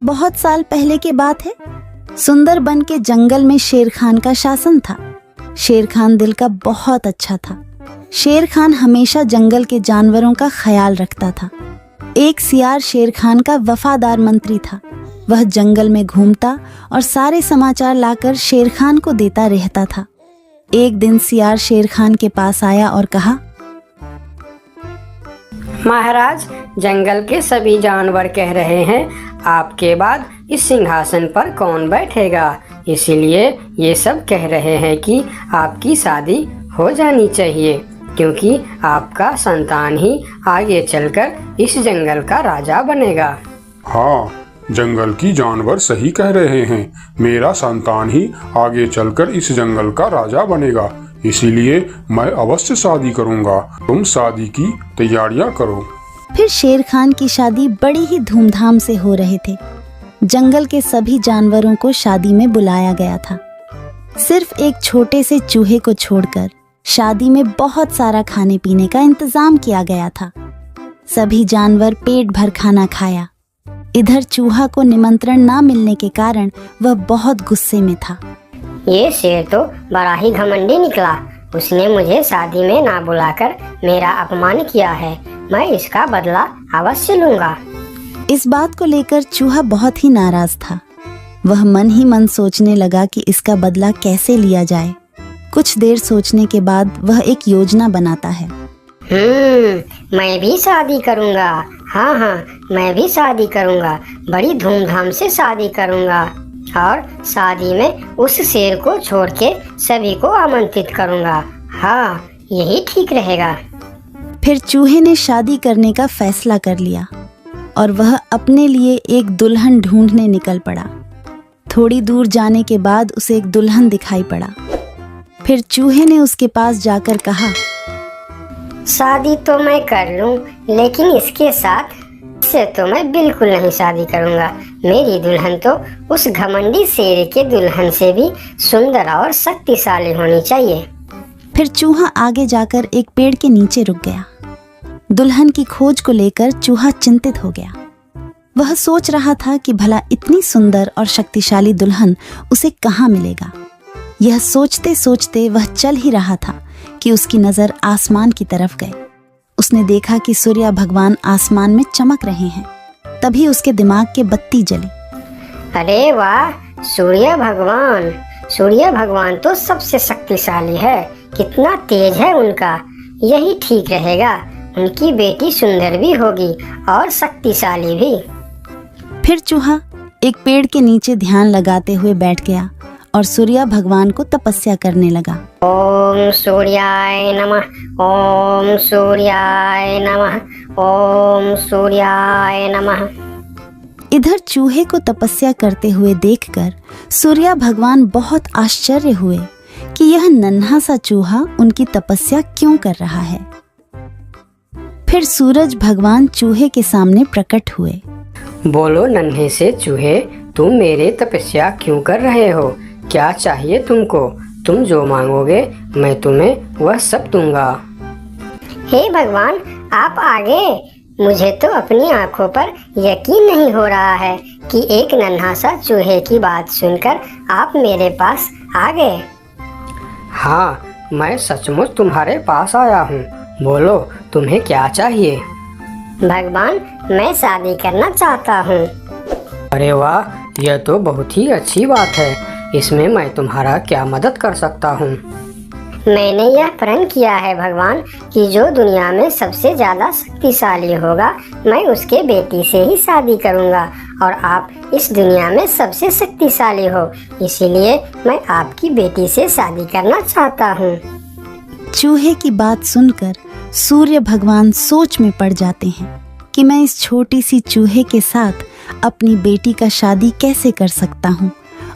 बहुत साल पहले की बात है। सुंदरबन के जंगल में शेर खान का शासन था। शेर खान दिल का बहुत अच्छा था। शेर खान हमेशा जंगल के जानवरों का ख्याल रखता था। एक सियार शेर खान का वफादार मंत्री था। वह जंगल में घूमता और सारे समाचार लाकर शेर खान को देता रहता था। एक दिन सियार शेर खान के पास आया और कहा, महाराज, जंगल के सभी जानवर कह रहे हैं आपके बाद इस सिंहासन पर कौन बैठेगा, इसीलिए ये सब कह रहे हैं कि आपकी शादी हो जानी चाहिए, क्योंकि आपका संतान ही आगे चलकर इस जंगल का राजा बनेगा। हाँ, जंगल की जानवर सही कह रहे हैं। मेरा संतान ही आगे चलकर इस जंगल का राजा बनेगा, इसीलिए मैं अवश्य शादी करूंगा। तुम शादी की तैयारियां करो। फिर शेर खान की शादी बड़ी ही धूमधाम से हो रहे थे। जंगल के सभी जानवरों को शादी में बुलाया गया था। सिर्फ एक छोटे से चूहे को छोड़कर शादी में बहुत सारा खाने पीने का इंतजाम किया गया था। सभी जानवर पेट भर खाना खाया। इधर चूहा को निमंत्रण ना मिलने के कारण वह बहुत गुस्से में था। ये शेर तो बड़ा ही घमंडी निकला। उसने मुझे शादी में ना बुलाकर मेरा अपमान किया है। मैं इसका बदला अवश्य लूंगा। इस बात को लेकर चूहा बहुत ही नाराज था। वह मन ही मन सोचने लगा कि इसका बदला कैसे लिया जाए। कुछ देर सोचने के बाद वह एक योजना बनाता है। मैं भी शादी करूंगा। हाँ, मैं भी शादी करूंगा। बड़ी धूमधाम से शादी करूंगा और शादी में उस शेर को छोड़ के सभी को आमंत्रित करूंगा। हाँ, यही ठीक रहेगा। फिर चूहे ने शादी करने का फैसला कर लिया और वह अपने लिए एक दुल्हन ढूंढने निकल पड़ा। थोड़ी दूर जाने के बाद उसे एक दुल्हन दिखाई पड़ा। फिर चूहे ने उसके पास जाकर कहा, शादी तो मैं कर लूं, लेकिन इसके साथ से तो मैं बिल्कुल नहीं शादी करूंगा। मेरी दुल्हन तो उस घमंडी शेर के दुल्हन से भी सुंदर और शक्तिशाली होनी चाहिए। फिर चूहा आगे जाकर एक पेड़ के नीचे रुक गया। दुल्हन की खोज को लेकर चूहा चिंतित हो गया। वह सोच रहा था कि भला इतनी सुंदर और शक्तिशाली दुल्हन उसे कहाँ मिलेगा। यह सोचते सोचते वह चल ही रहा था कि उसकी नजर आसमान की तरफ गई। उसने देखा कि सूर्य भगवान आसमान में चमक रहे हैं। तभी उसके दिमाग के बत्ती जली। अरे वाह, सूर्य भगवान तो सबसे शक्तिशाली है। कितना तेज है उनका। यही ठीक रहेगा। उनकी बेटी सुंदर भी होगी और शक्तिशाली भी। फिर चूहा एक पेड़ के नीचे ध्यान लगाते हुए बैठ गया और सूर्य भगवान को तपस्या करने लगा। ओम सूर्याय नमः, ओम सूर्याय नमः, ओम सूर्याय नमः। इधर चूहे को तपस्या करते हुए देखकर सूर्य भगवान बहुत आश्चर्य हुए कि यह नन्हा सा चूहा उनकी तपस्या क्यों कर रहा है। फिर सूरज भगवान चूहे के सामने प्रकट हुए। बोलो नन्हे से चूहे, तुम मेरे तपस्या क्यों कर रहे हो? क्या चाहिए तुमको? तुम जो मांगोगे मैं तुम्हें वह सब दूंगा। हे भगवान, आप आगे। मुझे तो अपनी आंखों पर यकीन नहीं हो रहा है कि एक नन्हा सा चूहे की बात सुनकर आप मेरे पास आ गए। हाँ, मैं सचमुच तुम्हारे पास आया हूँ। बोलो तुम्हें क्या चाहिए? भगवान, मैं शादी करना चाहता हूँ। अरे वाह, यह तो बहुत ही अच्छी बात है। इसमें मैं तुम्हारा क्या मदद कर सकता हूँ? मैंने यह प्रण किया है भगवान कि जो दुनिया में सबसे ज्यादा शक्तिशाली होगा मैं उसके बेटी से ही शादी करूँगा, और आप इस दुनिया में सबसे शक्तिशाली हो, इसीलिए मैं आपकी बेटी से शादी करना चाहता हूँ। चूहे की बात सुनकर सूर्य भगवान सोच में पड़ जाते हैं कि मैं इस छोटी सी चूहे के साथ अपनी बेटी का शादी कैसे कर सकता हूँ।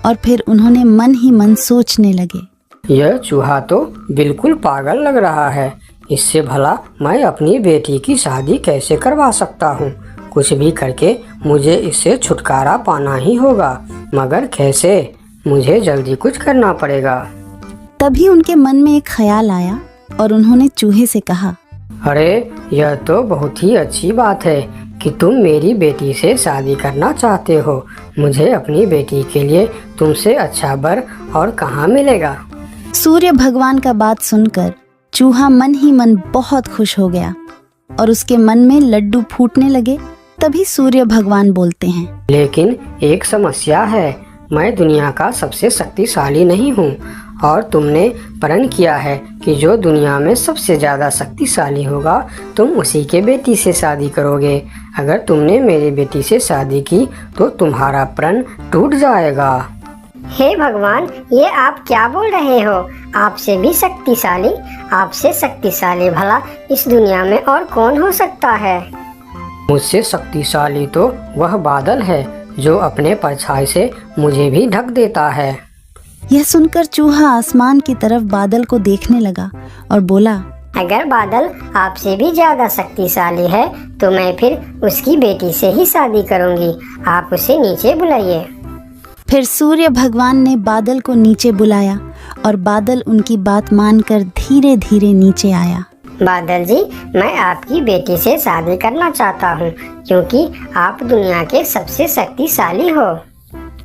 और फिर उन्होंने मन ही मन सोचने लगे, यह चूहा तो बिल्कुल पागल लग रहा है। इससे भला मैं अपनी बेटी की शादी कैसे करवा सकता हूँ? कुछ भी करके मुझे इससे छुटकारा पाना ही होगा, मगर कैसे? मुझे जल्दी कुछ करना पड़ेगा। तभी उनके मन में एक ख्याल आया और उन्होंने चूहे से कहा, अरे यह तो बहुत ही अच्छी बात है। कि तुम मेरी बेटी से शादी करना चाहते हो। मुझे अपनी बेटी के लिए तुमसे अच्छा वर और कहाँ मिलेगा। सूर्य भगवान का बात सुनकर चूहा मन ही मन बहुत खुश हो गया और उसके मन में लड्डू फूटने लगे। तभी सूर्य भगवान बोलते हैं, लेकिन एक समस्या है, मैं दुनिया का सबसे शक्तिशाली नहीं हूँ और तुमने प्रण किया है कि जो दुनिया में सबसे ज़्यादा शक्तिशाली होगा तुम उसी के बेटी से शादी करोगे। अगर तुमने मेरी बेटी से शादी की तो तुम्हारा प्रण टूट जाएगा। हे भगवान, ये आप क्या बोल रहे हो? आपसे भी शक्तिशाली? आपसे शक्तिशाली भला इस दुनिया में और कौन हो सकता है? मुझसे शक्तिशाली तो वह बादल है जो अपने परछाई से मुझे भी ढक देता है। यह सुनकर चूहा आसमान की तरफ बादल को देखने लगा और बोला, अगर बादल आपसे भी ज्यादा शक्तिशाली है तो मैं फिर उसकी बेटी से ही शादी करूंगी। आप उसे नीचे बुलाइए। फिर सूर्य भगवान ने बादल को नीचे बुलाया और बादल उनकी बात मानकर धीरे धीरे नीचे आया। बादल जी, मैं आपकी बेटी से शादी करना चाहता हूँ क्योंकि आप दुनिया के सबसे शक्तिशाली हो।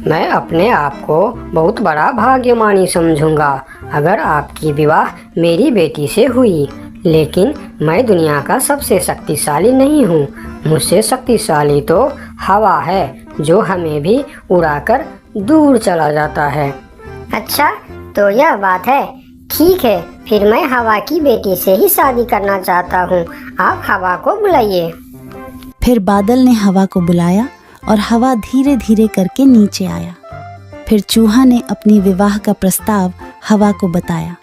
मैं अपने आप को बहुत बड़ा भाग्यमानी समझूंगा अगर आपकी विवाह मेरी बेटी से हुई, लेकिन मैं दुनिया का सबसे शक्तिशाली नहीं हूँ। मुझसे शक्तिशाली तो हवा है जो हमें भी उड़ाकर दूर चला जाता है। अच्छा, तो यह बात है। ठीक है, फिर मैं हवा की बेटी से ही शादी करना चाहता हूँ। आप हवा को बुलाइए। फिर बादल ने हवा को बुलाया और हवा धीरे धीरे करके नीचे आया। फिर चूहा ने अपनी विवाह का प्रस्ताव हवा को बताया।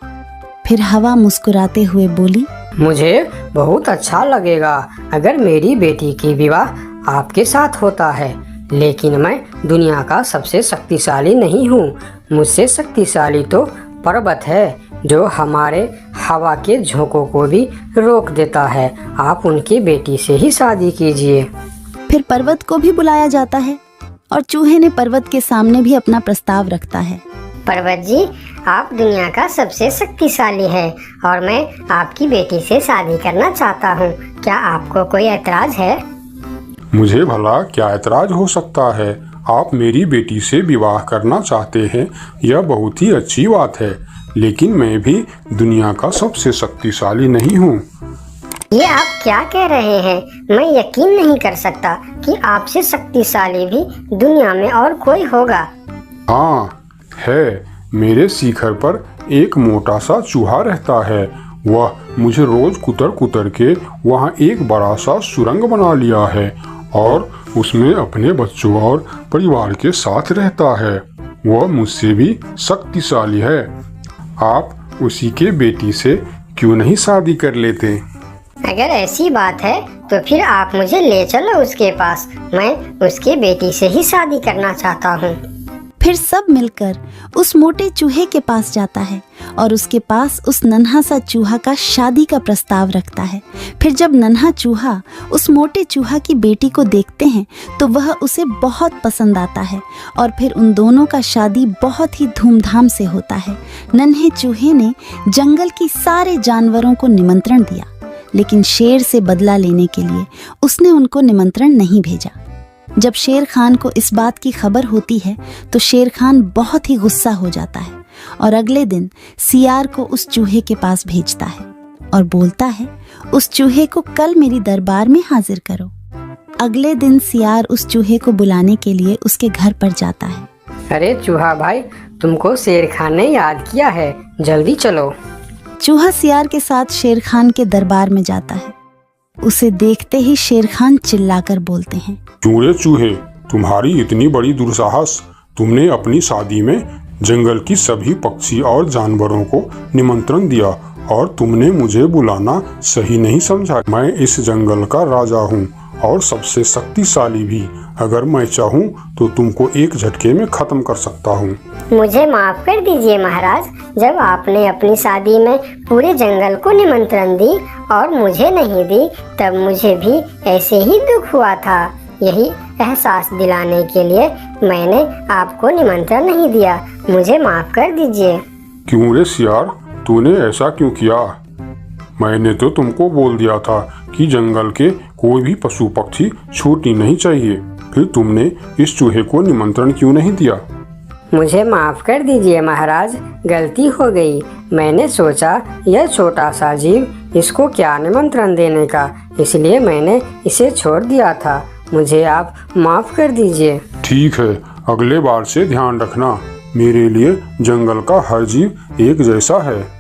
फिर हवा मुस्कुराते हुए बोली, मुझे बहुत अच्छा लगेगा अगर मेरी बेटी की विवाह आपके साथ होता है, लेकिन मैं दुनिया का सबसे शक्तिशाली नहीं हूँ। मुझसे शक्तिशाली तो पर्वत है जो हमारे हवा के झोंकों को भी रोक देता है। आप उनकी बेटी से ही शादी कीजिए। फिर पर्वत को भी बुलाया जाता है और चूहे ने पर्वत के सामने भी अपना प्रस्ताव रखता है। पर्वत जी, आप दुनिया का सबसे शक्तिशाली है और मैं आपकी बेटी से शादी करना चाहता हूँ। क्या आपको कोई ऐतराज है? मुझे भला क्या ऐतराज हो सकता है? आप मेरी बेटी से विवाह करना चाहते हैं, यह बहुत ही अच्छी बात है, लेकिन मैं भी दुनिया का सबसे शक्तिशाली नहीं हूँ। ये आप क्या कह रहे हैं? मैं यकीन नहीं कर सकता कि आपसे शक्तिशाली भी दुनिया में और कोई होगा। हाँ है, मेरे शिखर पर एक मोटा सा चूहा रहता है। वह मुझे रोज कुतर कुतर के वहाँ एक बड़ा सा सुरंग बना लिया है और उसमें अपने बच्चों और परिवार के साथ रहता है। वह मुझसे भी शक्तिशाली है। आप उसी के बेटी से क्यों नहीं शादी कर लेते? अगर ऐसी बात है तो फिर आप मुझे ले चलो उसके पास। मैं उसके बेटी से ही शादी करना चाहता हूँ। फिर सब मिलकर उस मोटे चूहे के पास जाता है और उसके पास उस नन्हा सा चूहा का शादी का प्रस्ताव रखता है। फिर जब नन्हा चूहा उस मोटे चूहा की बेटी को देखते हैं तो वह उसे बहुत पसंद आता है और फिर उन दोनों का शादी बहुत ही धूमधाम से होता है। नन्हे चूहे ने जंगल की सारे जानवरों को निमंत्रण दिया, लेकिन शेर से बदला लेने के लिए उसने उनको निमंत्रण नहीं भेजा। जब शेर खान को इस बात की खबर होती है तो शेर खान बहुत ही गुस्सा हो जाता है और अगले दिन सियार को उस चूहे के पास भेजता है और बोलता है, उस चूहे को कल मेरी दरबार में हाजिर करो। अगले दिन सियार उस चूहे को बुलाने के लिए उसके घर पर जाता है। अरे चूहा भाई, तुमको शेर खान ने याद किया है, जल्दी चलो। चूहा सियार के साथ शेर खान के दरबार में जाता है। उसे देखते ही शेर खान चिल्लाकर बोलते हैं, क्यों रे चूहे, तुम्हारी इतनी बड़ी दुस्साहस? तुमने अपनी शादी में जंगल की सभी पक्षी और जानवरों को निमंत्रण दिया और तुमने मुझे बुलाना सही नहीं समझा। मैं इस जंगल का राजा हूँ और सबसे शक्तिशाली भी। अगर मैं चाहूँ तो तुमको एक झटके में खत्म कर सकता हूँ। मुझे माफ कर दीजिए महाराज। जब आपने अपनी शादी में पूरे जंगल को निमंत्रण दी और मुझे नहीं दी, तब मुझे भी ऐसे ही दुख हुआ था। यही एहसास दिलाने के लिए मैंने आपको निमंत्रण नहीं दिया। मुझे माफ कर दीजिए। क्यों रे सियार, तूने ऐसा क्यों किया? मैंने तो तुमको बोल दिया था कि जंगल के कोई भी पशु पक्षी छूटनी नहीं चाहिए। फिर तुमने इस चूहे को निमंत्रण क्यों नहीं दिया? मुझे माफ़ कर दीजिए महाराज, गलती हो गई। मैंने सोचा यह छोटा सा जीव, इसको क्या निमंत्रण देने का, इसलिए मैंने इसे छोड़ दिया था। मुझे आप माफ़ कर दीजिए। ठीक है, अगले बार से ध्यान रखना। मेरे लिए जंगल का हर जीव एक जैसा है।